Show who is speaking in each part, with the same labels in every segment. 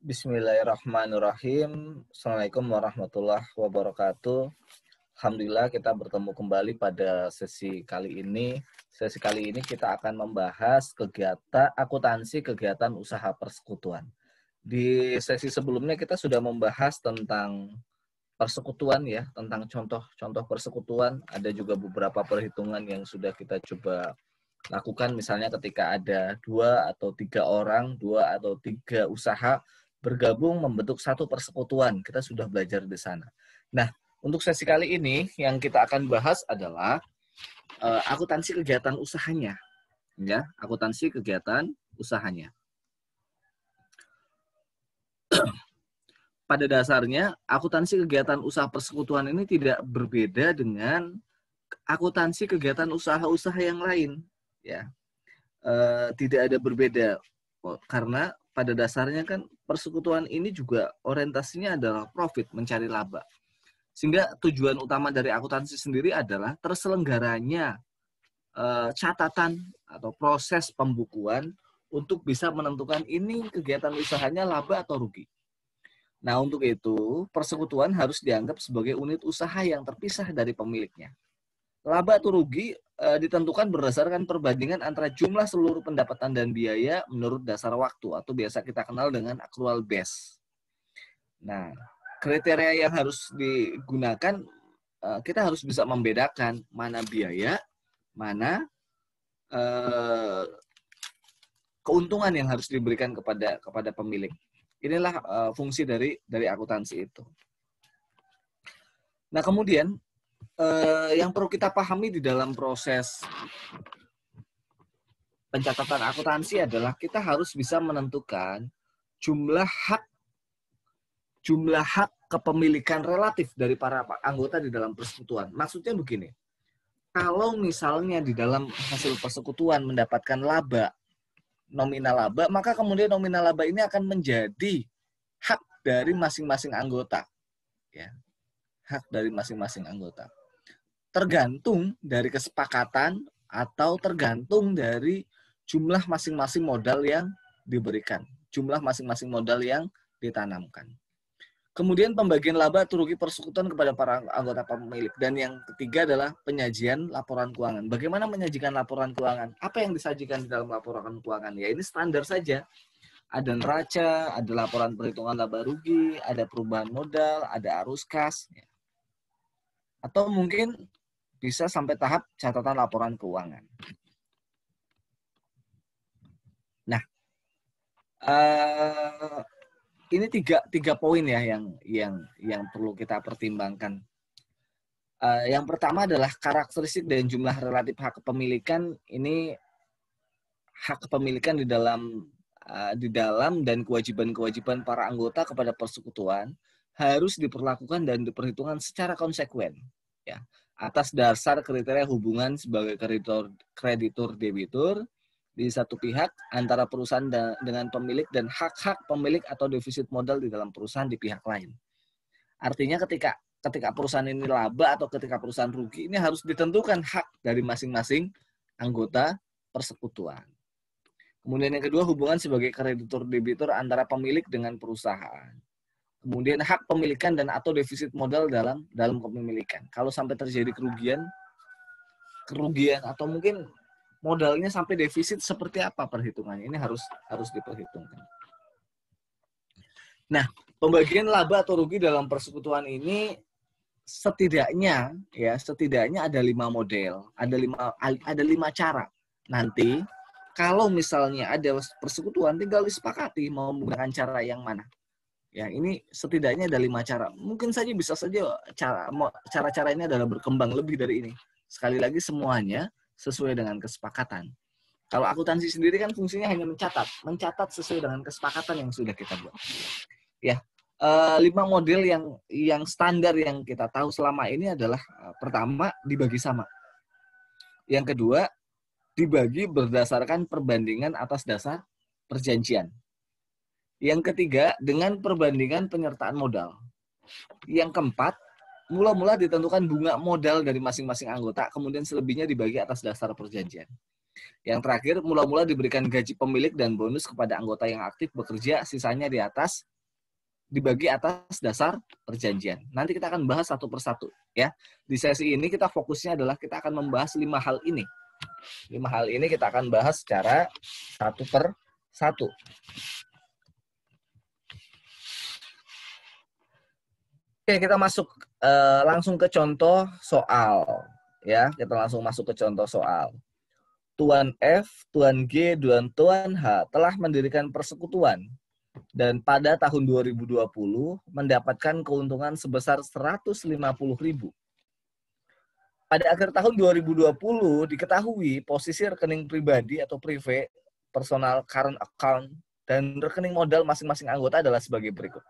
Speaker 1: Bismillahirrahmanirrahim. Assalamualaikum warahmatullahi wabarakatuh. Alhamdulillah kita bertemu kembali pada sesi kali ini. Sesi kali ini kita akan membahas akuntansi kegiatan usaha persekutuan. Di sesi sebelumnya kita sudah membahas tentang persekutuan ya, tentang contoh-contoh persekutuan. Ada juga beberapa perhitungan yang sudah kita coba lakukan, misalnya ketika ada 2 atau 3 orang, 2 atau 3 usaha bergabung membentuk satu persekutuan. Kita sudah belajar di sana. Nah, untuk sesi kali ini yang kita akan bahas adalah akuntansi kegiatan usahanya. Ya, akuntansi kegiatan usahanya. Pada dasarnya, akuntansi kegiatan usaha persekutuan ini tidak berbeda dengan akuntansi kegiatan usaha-usaha yang lain. Ya, tidak ada berbeda karena pada dasarnya kan persekutuan ini juga orientasinya adalah profit, mencari laba. Sehingga tujuan utama dari akuntansi sendiri adalah terselenggaranya catatan atau proses pembukuan untuk bisa menentukan ini kegiatan usahanya laba atau rugi. Nah, untuk itu persekutuan harus dianggap sebagai unit usaha yang terpisah dari pemiliknya. Laba atau rugi ditentukan berdasarkan perbandingan antara jumlah seluruh pendapatan dan biaya menurut dasar waktu atau biasa kita kenal dengan accrual base. Nah, kriteria yang harus digunakan, kita harus bisa membedakan mana biaya, mana keuntungan yang harus diberikan kepada pemilik. Inilah fungsi dari akuntansi itu. Nah, kemudian yang perlu kita pahami di dalam proses pencatatan akuntansi adalah kita harus bisa menentukan jumlah hak kepemilikan relatif dari para anggota di dalam persekutuan. Maksudnya begini, kalau misalnya di dalam hasil persekutuan mendapatkan laba, nominal laba, maka kemudian nominal laba ini akan menjadi hak dari masing-masing anggota. Ya, hak dari masing-masing anggota. Tergantung dari kesepakatan atau tergantung dari jumlah masing-masing modal yang diberikan, jumlah masing-masing modal yang ditanamkan. Kemudian pembagian laba atau rugi persekutuan kepada para anggota pemilik. Dan yang ketiga adalah penyajian laporan keuangan. Bagaimana menyajikan laporan keuangan? Apa yang disajikan di dalam laporan keuangan? Ya, ini standar saja. Ada neraca, ada laporan perhitungan laba rugi, ada perubahan modal, ada arus kas. Atau mungkin bisa sampai tahap catatan laporan keuangan. Nah, ini tiga poin ya yang perlu kita pertimbangkan. Yang pertama adalah karakteristik dan jumlah relatif hak kepemilikan. Ini hak kepemilikan di dalam dan kewajiban-kewajiban para anggota kepada persekutuan harus diperlakukan dan diperhitungkan secara konsekuen. Ya, atas dasar kriteria hubungan sebagai kreditur debitur di satu pihak antara perusahaan dengan pemilik dan hak-hak pemilik atau defisit modal di dalam perusahaan di pihak lain. Artinya ketika perusahaan ini laba atau ketika perusahaan rugi, ini harus ditentukan hak dari masing-masing anggota persekutuan. Kemudian yang kedua, hubungan sebagai kreditur debitur antara pemilik dengan perusahaan. Kemudian hak pemilikan dan atau defisit modal dalam kepemilikan. Kalau sampai terjadi kerugian atau mungkin modalnya sampai defisit, seperti apa perhitungannya? Ini harus diperhitungkan. Nah, pembagian laba atau rugi dalam persekutuan ini setidaknya ada 5 model, ada 5 cara. Nanti kalau misalnya ada persekutuan, tinggal disepakati mau menggunakan cara yang mana. Ya, ini setidaknya ada 5 cara. Mungkin bisa saja cara-cara ini adalah berkembang lebih dari ini. Sekali lagi semuanya sesuai dengan kesepakatan. Kalau akuntansi sendiri kan fungsinya hanya mencatat sesuai dengan kesepakatan yang sudah kita buat. Ya, 5 model yang standar yang kita tahu selama ini adalah pertama, dibagi sama. Yang kedua, dibagi berdasarkan perbandingan atas dasar perjanjian. Yang ketiga, dengan perbandingan penyertaan modal. Yang keempat, mula-mula ditentukan bunga modal dari masing-masing anggota, kemudian selebihnya dibagi atas dasar perjanjian. Yang terakhir, mula-mula diberikan gaji pemilik dan bonus kepada anggota yang aktif bekerja, sisanya di atas dibagi atas dasar perjanjian. Nanti kita akan bahas satu persatu ya. Di sesi ini kita fokusnya adalah kita akan membahas 5 hal ini. 5 hal ini kita akan bahas secara satu per satu. Oke, kita masuk langsung ke contoh soal ya. Kita langsung masuk ke contoh soal. Tuan F, Tuan G, dan Tuan H telah mendirikan persekutuan dan pada tahun 2020 mendapatkan keuntungan sebesar 150.000. Pada akhir tahun 2020 diketahui posisi rekening pribadi atau privé, personal current account, dan rekening modal masing-masing anggota adalah sebagai berikut.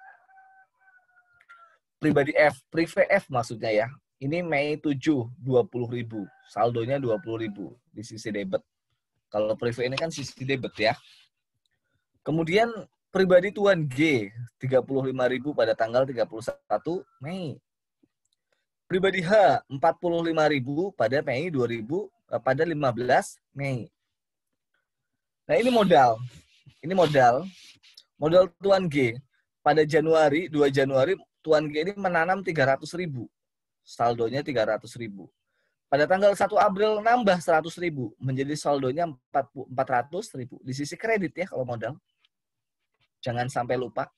Speaker 1: Pribadi F, privé F maksudnya ya. Ini Mei 7, 20.000. Saldonya 20.000 di sisi debit. Kalau privé ini kan sisi debit ya. Kemudian pribadi Tuan G, 35.000 pada tanggal 31 Mei. Pribadi H, 45.000 pada Mei pada 15 Mei. Nah, ini modal. Ini modal. Modal Tuan G. Pada Januari, 2 Januari, Tuan G ini menanam 300.000. Saldonya 300.000. Pada tanggal 1 April nambah 100.000 menjadi saldonya 400.000 di sisi kredit ya kalau modal. Jangan sampai lupa.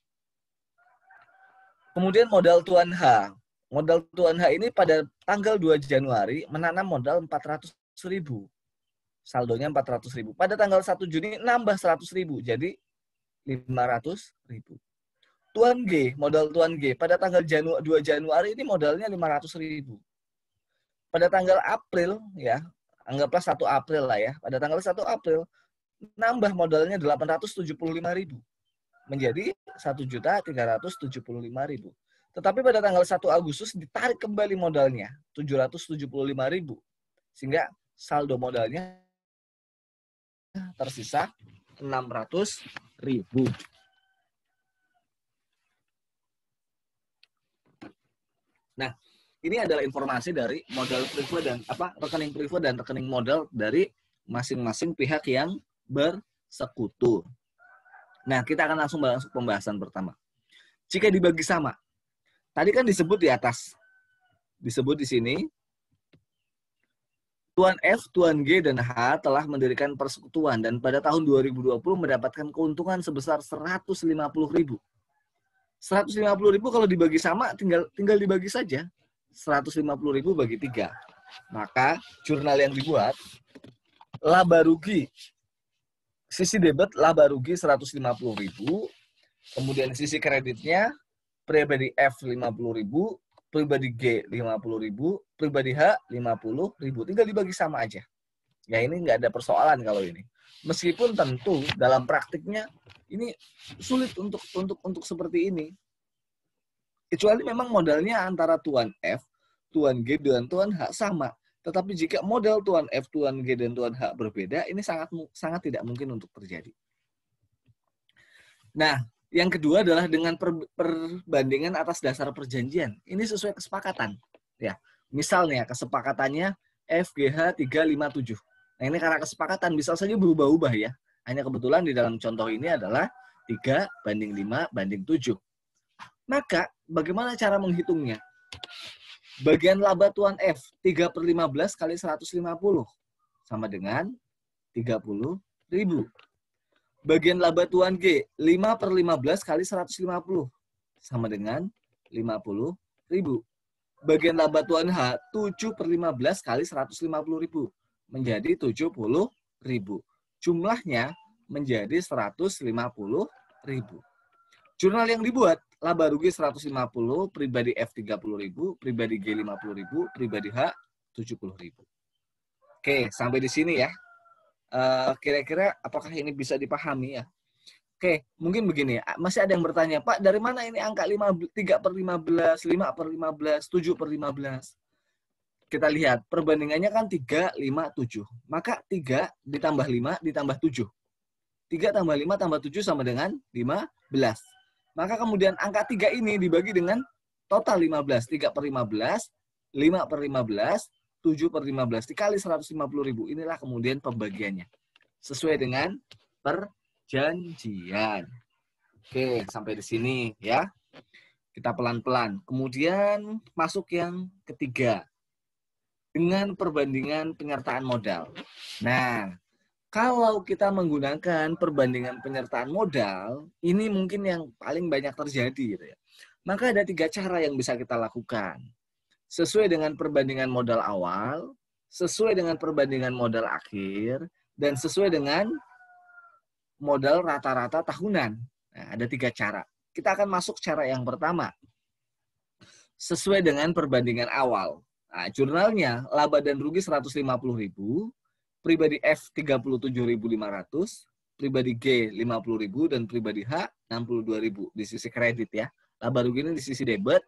Speaker 1: Kemudian modal Tuan H. Modal Tuan H ini pada tanggal 2 Januari menanam modal 400.000. Saldonya 400.000. Pada tanggal 1 Juni nambah 100.000 jadi 500.000. Tuan G, modal Tuan G pada tanggal 2 Januari ini modalnya 500.000. Pada tanggal April ya, anggaplah 1 April lah ya. Pada tanggal 1 April nambah modalnya 875.000 menjadi 1.375.000. Tetapi pada tanggal 1 Agustus ditarik kembali modalnya 775.000 sehingga saldo modalnya tersisa 600.000. Nah, ini adalah informasi dari modal privé dan rekening privé dan rekening modal dari masing-masing pihak yang bersekutu. Nah, kita akan langsung masuk pembahasan pertama. Jika dibagi sama, tadi kan disebut di atas, disebut di sini, Tuan F, Tuan G, dan H telah mendirikan persekutuan dan pada tahun 2020 mendapatkan keuntungan sebesar 150.000. 150.000 kalau dibagi sama tinggal dibagi saja. 150.000 bagi 3. Maka jurnal yang dibuat laba rugi sisi debit laba rugi 150.000, kemudian sisi kreditnya pribadi F 50.000, pribadi G 50.000, pribadi H 50.000. Tinggal dibagi sama aja. Ya ini nggak ada persoalan kalau ini. Meskipun tentu dalam praktiknya ini sulit untuk seperti ini. Kecuali memang modalnya antara Tuan F, Tuan G, dan Tuan H sama. Tetapi jika modal Tuan F, Tuan G, dan Tuan H berbeda, ini sangat tidak mungkin untuk terjadi. Nah, yang kedua adalah dengan perbandingan atas dasar perjanjian. Ini sesuai kesepakatan. Ya, misalnya kesepakatannya FGH 357. Nah, ini karena kesepakatan bisa saja berubah-ubah ya. Hanya kebetulan di dalam contoh ini adalah 3:5:7. Maka, bagaimana cara menghitungnya? Bagian laba Tuan F, 3/15 kali 150. Sama dengan 30.000. Bagian laba Tuan G, 5/15 kali 150. Sama dengan 50.000. Bagian laba Tuan H, 7/15 kali 150.000. Menjadi 70.000. Jumlahnya menjadi 150.000. Jurnal yang dibuat, laba rugi 150, pribadi F 30.000, pribadi G 50.000, pribadi H 70.000. Oke, sampai di sini ya. Kira-kira apakah ini bisa dipahami ya? Oke, mungkin begini. Masih ada yang bertanya, Pak, dari mana ini angka 3/15, 5/15, 7/15? Kita lihat, perbandingannya kan 3, 5, 7. Maka 3 ditambah 5 ditambah 7. 3 tambah 5 tambah 7 sama dengan 15. Maka kemudian angka 3 ini dibagi dengan total 15. 3/15, 5/15, 7/15. Dikali 150.000. Inilah kemudian pembagiannya. Sesuai dengan perjanjian. Oke, sampai di sini ya. Kita pelan-pelan. Kemudian masuk yang ketiga. Dengan perbandingan penyertaan modal. Nah, kalau kita menggunakan perbandingan penyertaan modal, ini mungkin yang paling banyak terjadi, gitu ya. Maka ada 3 cara yang bisa kita lakukan. Sesuai dengan perbandingan modal awal, sesuai dengan perbandingan modal akhir, dan sesuai dengan modal rata-rata tahunan. Nah, ada 3 cara. Kita akan masuk cara yang pertama. Sesuai dengan perbandingan awal. Nah, jurnalnya laba dan rugi 150.000, pribadi F 37.500, pribadi G 50.000 dan pribadi H 62.000 di sisi kredit ya. Laba rugi ini di sisi debit,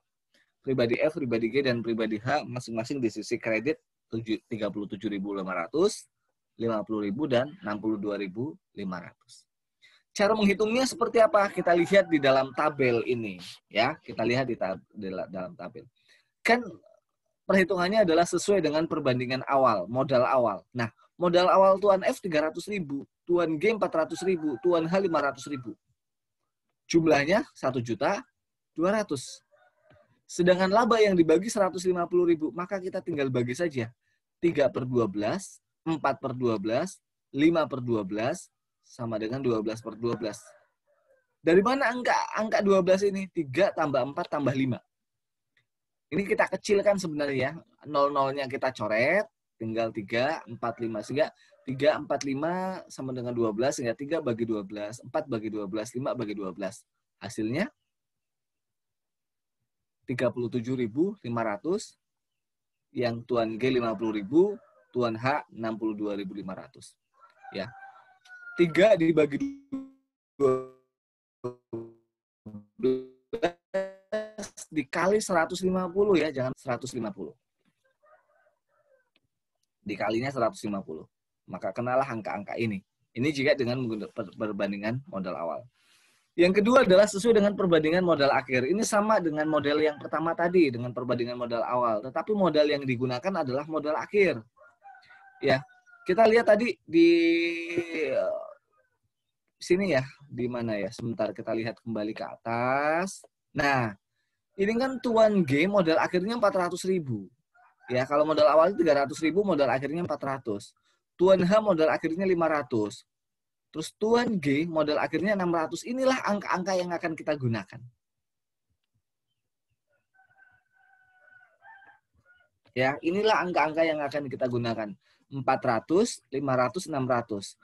Speaker 1: pribadi F, pribadi G dan pribadi H masing-masing di sisi kredit 37.500, 50.000 dan 62.500. Cara menghitungnya seperti apa? Kita lihat di dalam tabel ini ya. Kita lihat di dalam tabel. Kan perhitungannya adalah sesuai dengan perbandingan awal, modal awal. Nah, modal awal Tuan F 300.000, Tuan G 400.000, Tuan H 500.000. Jumlahnya 1.200.000. Sedangkan laba yang dibagi 150.000, maka kita tinggal bagi saja. 3/12, 4/12, 5/12, sama dengan 12/12. Dari mana angka 12 ini? 3 tambah 4 tambah 5. Ini kita kecilkan sebenarnya. 0-0-nya kita coret. Tinggal 3, 4, 5. Sehingga 3, 4, 5 sama dengan 12. Sehingga 3 bagi 12, 4 bagi 12, 5 bagi 12. Hasilnya 37.500. Yang Tuan G 50.000. Tuan H 62.500. Ya. 3 dibagi 12 dikali 150 ya, jangan 150. Dikalinya 150. Maka kenalah angka-angka ini. Ini jika dengan menggunakan perbandingan modal awal. Yang kedua adalah sesuai dengan perbandingan modal akhir. Ini sama dengan model yang pertama tadi, dengan perbandingan modal awal. Tetapi modal yang digunakan adalah modal akhir. Ya, kita lihat tadi di sini ya, di mana ya? Sebentar kita lihat kembali ke atas. Nah, ini kan Tuan G modal akhirnya 400.000. Ya, kalau modal awal 300.000, modal akhirnya 400. Tuan H modal akhirnya 500. Terus Tuan G modal akhirnya 600. Inilah angka-angka yang akan kita gunakan. Ya, inilah angka-angka yang akan kita gunakan. 400, 500, 600.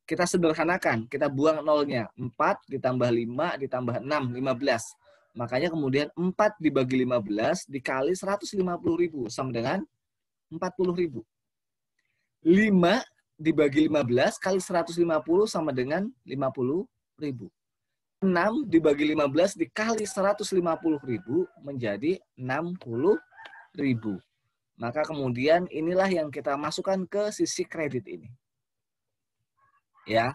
Speaker 1: Kita sederhanakan, kita buang nolnya. 4 ditambah 5 ditambah 6, 15. Makanya kemudian 4 dibagi 15 dikali 150.000 sama dengan 40.000. 5 dibagi 15 kali 150 sama dengan 50.000. 6 dibagi 15 dikali 150.000 menjadi 60.000. Maka kemudian inilah yang kita masukkan ke sisi kredit ini. Ya.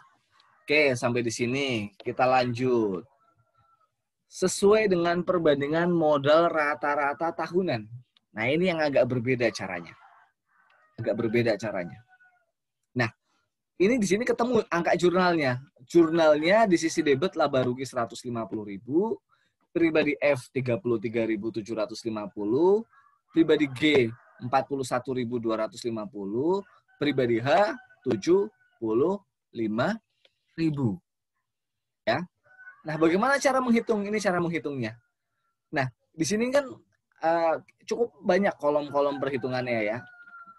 Speaker 1: Oke, sampai di sini kita lanjut. Sesuai dengan perbandingan modal rata-rata tahunan. Nah, ini yang agak berbeda caranya. Agak berbeda caranya. Nah, ini di sini ketemu angka jurnalnya. Jurnalnya di sisi debit laba rugi 150.000, pribadi F 33.750, pribadi G 41.250, pribadi H 75.000. Ya. Nah, bagaimana cara menghitung? Ini cara menghitungnya. Nah, di sini kan cukup banyak kolom-kolom perhitungannya ya.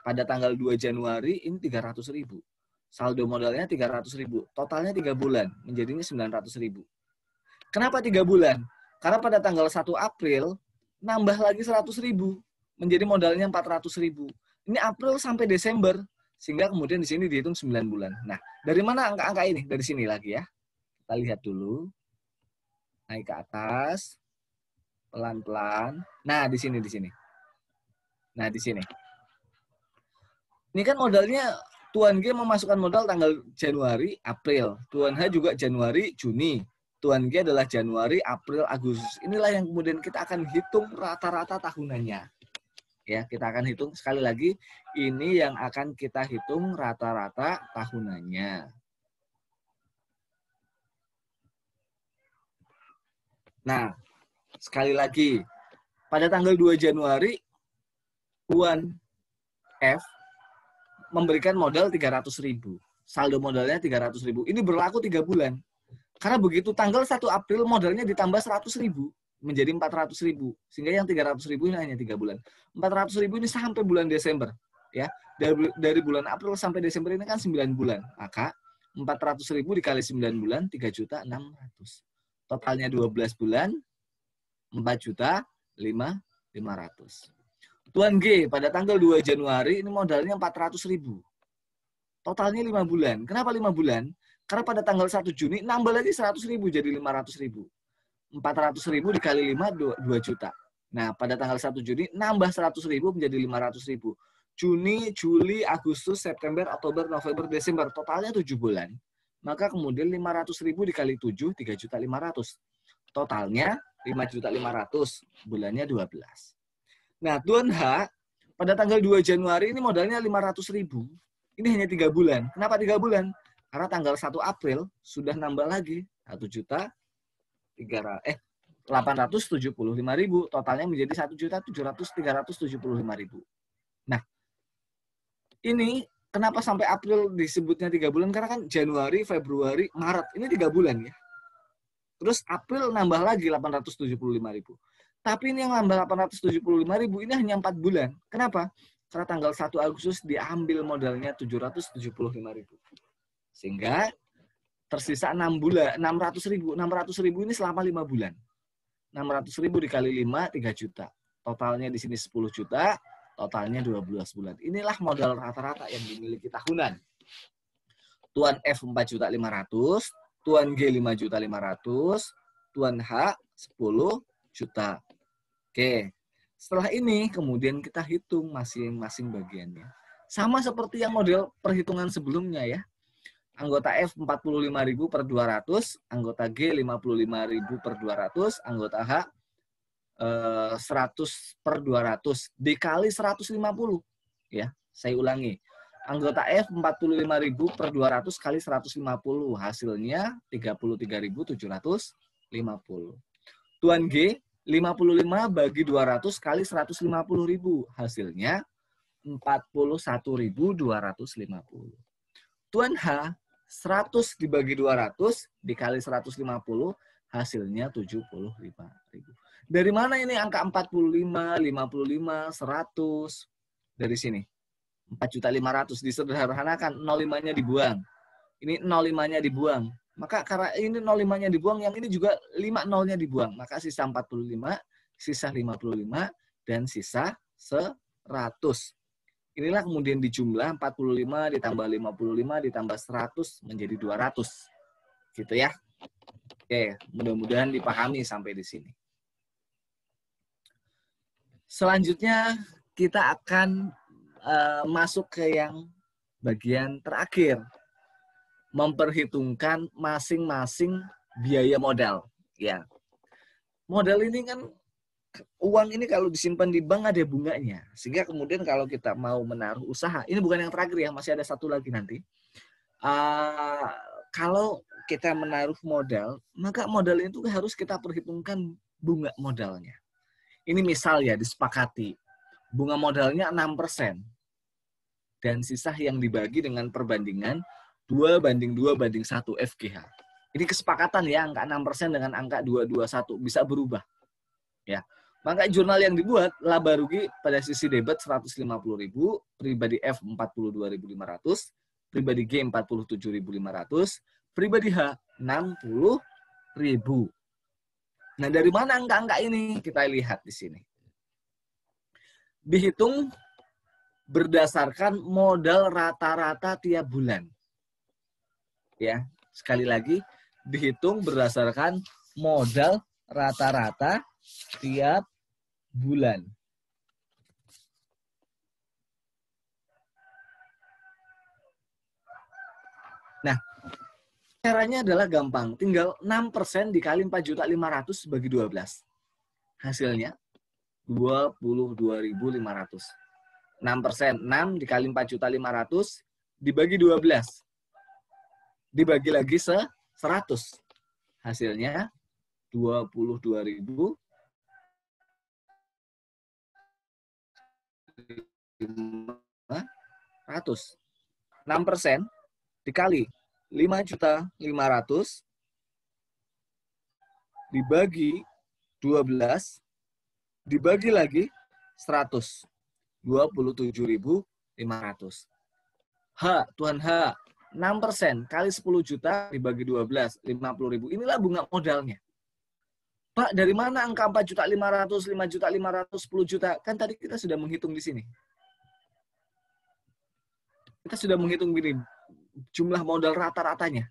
Speaker 1: Pada tanggal 2 Januari ini 300.000. Saldo modalnya 300.000. Totalnya 3 bulan, menjadinya 900.000. Kenapa 3 bulan? Karena pada tanggal 1 April nambah lagi 100.000. Menjadi modalnya 400.000. Ini April sampai Desember. Sehingga kemudian di sini dihitung 9 bulan. Nah, dari mana angka-angka ini? Dari sini lagi ya. Kita lihat dulu. Naik ke atas. Pelan-pelan. Nah, di sini. Nah, di sini. Ini kan modalnya Tuan G memasukkan modal tanggal Januari, April. Tuan H juga Januari, Juni. Tuan G adalah Januari, April, Agustus. Inilah yang kemudian kita akan hitung rata-rata tahunannya. Ya, kita akan hitung sekali lagi. Ini yang akan kita hitung rata-rata tahunannya. Nah, Sekali lagi, pada tanggal 2 Januari, Tuan F memberikan modal 300.000. Saldo modalnya 300.000. Ini berlaku 3 bulan. Karena begitu tanggal 1 April modalnya ditambah 100.000 menjadi 400.000. Sehingga yang 300.000 ini hanya 3 bulan. 400.000 ini sampai bulan Desember. Ya, dari bulan April sampai Desember ini kan 9 bulan. Maka 400.000 dikali 9 bulan 3.600.000. Totalnya 12 bulan 4.500.000. Tuan G pada tanggal 2 Januari ini modalnya 400.000. Totalnya 5 bulan. Kenapa 5 bulan? Karena pada tanggal 1 Juni nambah lagi 100.000 jadi 500.000. 400.000 dikali 5 2 juta. Nah, pada tanggal 1 Juni nambah 100.000 menjadi 500.000. Juni, Juli, Agustus, September, Oktober, November, Desember. Totalnya 7 bulan. Maka kemudian 500.000 dikali 7, 3.500.000. Totalnya 5.500.000. Bulannya 12. Nah, Tuan H, pada tanggal 2 Januari ini modalnya 500.000. Ini hanya 3 bulan. Kenapa 3 bulan? Karena tanggal 1 April sudah nambah lagi 1.875.000. Totalnya menjadi 1.375.000. Nah, ini kenapa sampai April disebutnya 3 bulan? Karena kan Januari, Februari, Maret. Ini 3 bulan ya. Terus April nambah lagi 875.000. Tapi ini yang nambah 875.000 ini hanya 4 bulan. Kenapa? Karena tanggal 1 Agustus diambil modalnya 775.000. Sehingga tersisa 6 bulan, 600.000. 600.000 ini selama 5 bulan. 600.000 dikali 5, 3 juta. Totalnya di sini 10 juta, totalnya 12 bulan. Inilah modal rata-rata yang dimiliki tahunan. Tuan F 4.500.000, Tuan G 5.500.000, Tuan H 10 juta. Oke. Setelah ini kemudian kita hitung masing-masing bagiannya. Sama seperti yang model perhitungan sebelumnya ya. Anggota F 45.000 per 200, anggota G 55.000 per 200, anggota H 100 per 200 dikali 150. Ya, saya ulangi. Anggota F 45.000 per 200 kali 150. Hasilnya 33.750. Tuan G 55 bagi 200 kali 150.000. Hasilnya 41.250. Tuan H 100 dibagi 200 dikali 150 hasilnya 75.000. Dari mana ini angka 45, 55, 100? Dari sini. 4.500.000 disederhanakan, 05-nya dibuang. Ini 05-nya dibuang. Maka karena ini 05-nya dibuang, yang ini juga 5 nolnya dibuang. Maka sisa 45, sisa 55, dan sisa 100. Inilah kemudian dijumlah 45 ditambah 55 ditambah 100 menjadi 200. Gitu ya. Oke, mudah-mudahan dipahami sampai di sini. Selanjutnya kita akan masuk ke yang bagian terakhir. Memperhitungkan masing-masing biaya modal. Ya. Modal ini kan, uang ini kalau disimpan di bank ada bunganya. Sehingga kemudian kalau kita mau menaruh usaha, ini bukan yang terakhir ya, masih ada satu lagi nanti. Kalau kita menaruh modal, maka modal itu harus kita perhitungkan bunga modalnya. Ini misal ya, disepakati. Bunga modalnya 6%. Dan sisa yang dibagi dengan perbandingan 2:2:1 FGH. Ini kesepakatan ya, angka 6% dengan angka 221 bisa berubah. Ya. Maka jurnal yang dibuat laba rugi pada sisi debit 150.000, pribadi F 42.500, pribadi G 47.500, pribadi H 60.000. Nah, dari mana angka-angka ini? Kita lihat di sini. Dihitung berdasarkan modal rata-rata tiap bulan. Ya, sekali lagi dihitung berdasarkan modal rata-rata tiap bulan. Nah, caranya adalah gampang. Tinggal 6% dikali 4.500 bagi 12. Hasilnya 22.500. 6%, 6 dikali 4.500 dibagi 12. Dibagi lagi 100. Hasilnya 22.500. 6% dikali 5.500.000 dibagi 12 dibagi lagi 100. 27.500. H, Tuan H, 6% kali 10 juta dibagi 12, 50.000. Inilah bunga modalnya. Pak, dari mana angka 4.500.000, 5.500.000, 10 juta? Kan tadi kita sudah menghitung di sini. Kita sudah menghitung gini, jumlah modal rata-ratanya.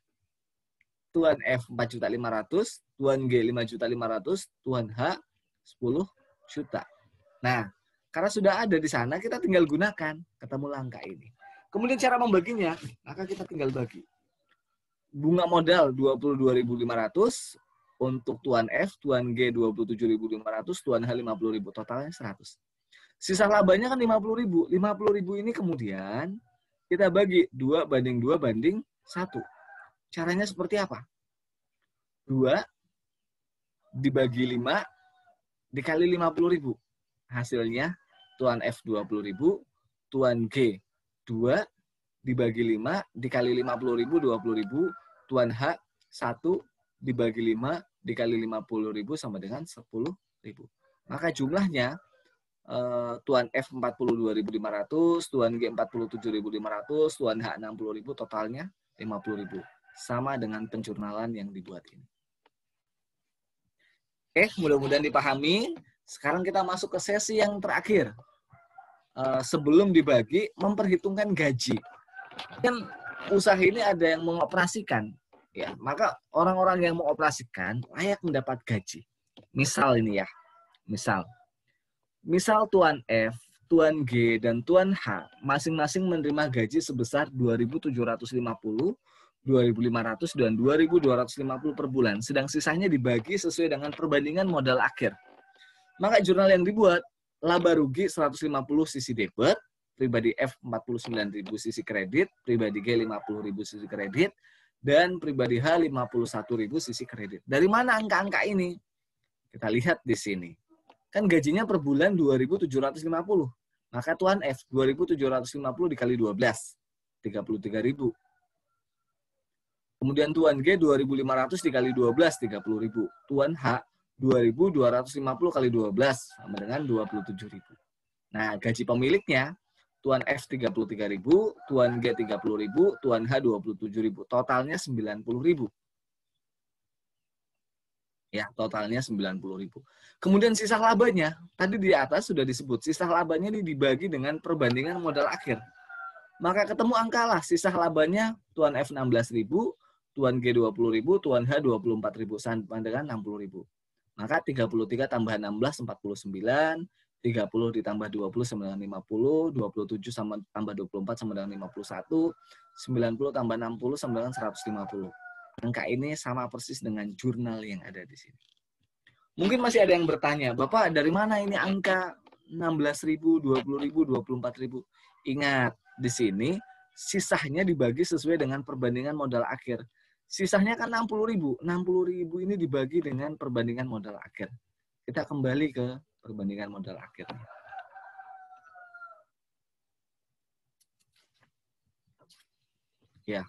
Speaker 1: Tuan F 4.500.000, Tuan G 5.500.000, Tuan H 10 juta. Nah, karena sudah ada di sana, kita tinggal gunakan. Ketemulah angka ini. Kemudian cara membaginya, maka kita tinggal bagi. Bunga modal 22.500 untuk Tuan F, Tuan G 27.500, Tuan H 50.000, totalnya 100. Sisa labanya kan 50.000. 50.000 ini kemudian kita bagi 2:2:1. Caranya seperti apa? 2 dibagi 5 dikali 50.000. Hasilnya Tuan F 20.000, Tuan G 2 dibagi 5 dikali 50.000, 20.000, Tuan H 1 dibagi 5 dikali 50.000 sama dengan 10.000. Maka jumlahnya Tuan F 42.500, Tuan G 47.500, Tuan H 60.000, totalnya 50.000. Sama dengan penjurnalan yang dibuat ini. Oke, mudah-mudahan dipahami. Sekarang kita masuk ke sesi yang terakhir. Sebelum dibagi, memperhitungkan gaji. Kan usaha ini ada yang mengoperasikan. Ya, maka orang-orang yang mengoperasikan layak mendapat gaji. Misal ini ya. Misal Tuan F, Tuan G, dan Tuan H masing-masing menerima gaji sebesar 2.750, 2.500, dan 2.250 per bulan. Sedang sisanya dibagi sesuai dengan perbandingan modal akhir. Maka jurnal yang dibuat, laba rugi 150 sisi debit, pribadi F 49.000 sisi kredit, pribadi G 50.000 sisi kredit, dan pribadi H 51.000 sisi kredit. Dari mana angka-angka ini? Kita lihat di sini. Kan gajinya per bulan 2.750. Maka Tuan F 2.750 dikali 12, 33.000. Kemudian Tuan G 2.500 dikali 12, 30.000. Tuan H 2.250 kali 12 sama dengan 27.000. Nah, gaji pemiliknya Tuan F 33.000, Tuan G 30.000, Tuan H 27.000. Totalnya 90.000. Ya, totalnya 90.000. Kemudian sisa labanya, tadi di atas sudah disebut, sisa labanya ini dibagi dengan perbandingan modal akhir. Maka ketemu angka lah, sisa labanya Tuan F 16.000, Tuan G 20.000, Tuan H 24.000, sama dengan 60.000. Maka 33 tambah 16, 49, 30 ditambah 20 sama dengan 50, 27 sama tambah 24 sama dengan 51, 90 tambah 60 sama dengan 150. Angka ini sama persis dengan jurnal yang ada di sini. Mungkin masih ada yang bertanya, Bapak dari mana ini angka 16.000, 20.000, 24.000? Ingat, di sini sisanya dibagi sesuai dengan perbandingan modal akhir. Sisanya kan 60.000. 60.000 ini dibagi dengan perbandingan modal akhir. Kita kembali ke perbandingan modal akhirnya. Ya.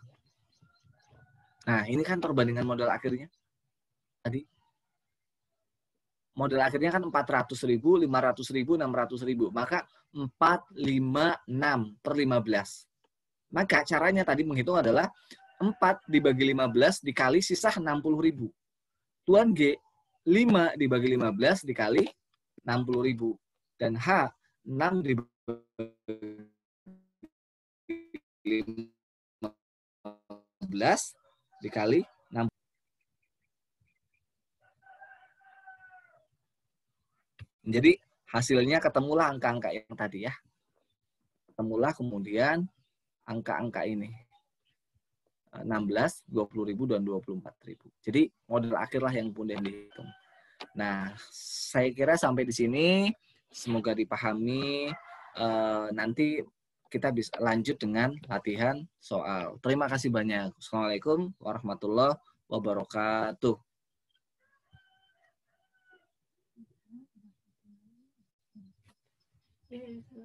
Speaker 1: Nah, ini kan perbandingan modal akhirnya. Tadi. Modal akhirnya kan 400.000, 500.000, 600.000. Maka 456 per 15. Maka caranya tadi menghitung adalah 4 dibagi 15 dikali sisa 60.000. Tuan G, 5 dibagi 15 dikali 60.000. Dan H, 6 dibagi 15 dikali 60. Jadi hasilnya ketemulah angka-angka yang tadi ya. Ketemulah kemudian angka-angka ini. 16, 20.000, dan 24.000. Jadi modal akhirlah yang kemudian dihitung. Nah, saya kira sampai di sini. Semoga dipahami. Nanti kita bisa lanjut dengan latihan soal. Terima kasih banyak. Assalamualaikum warahmatullahi wabarakatuh.
Speaker 2: Iya.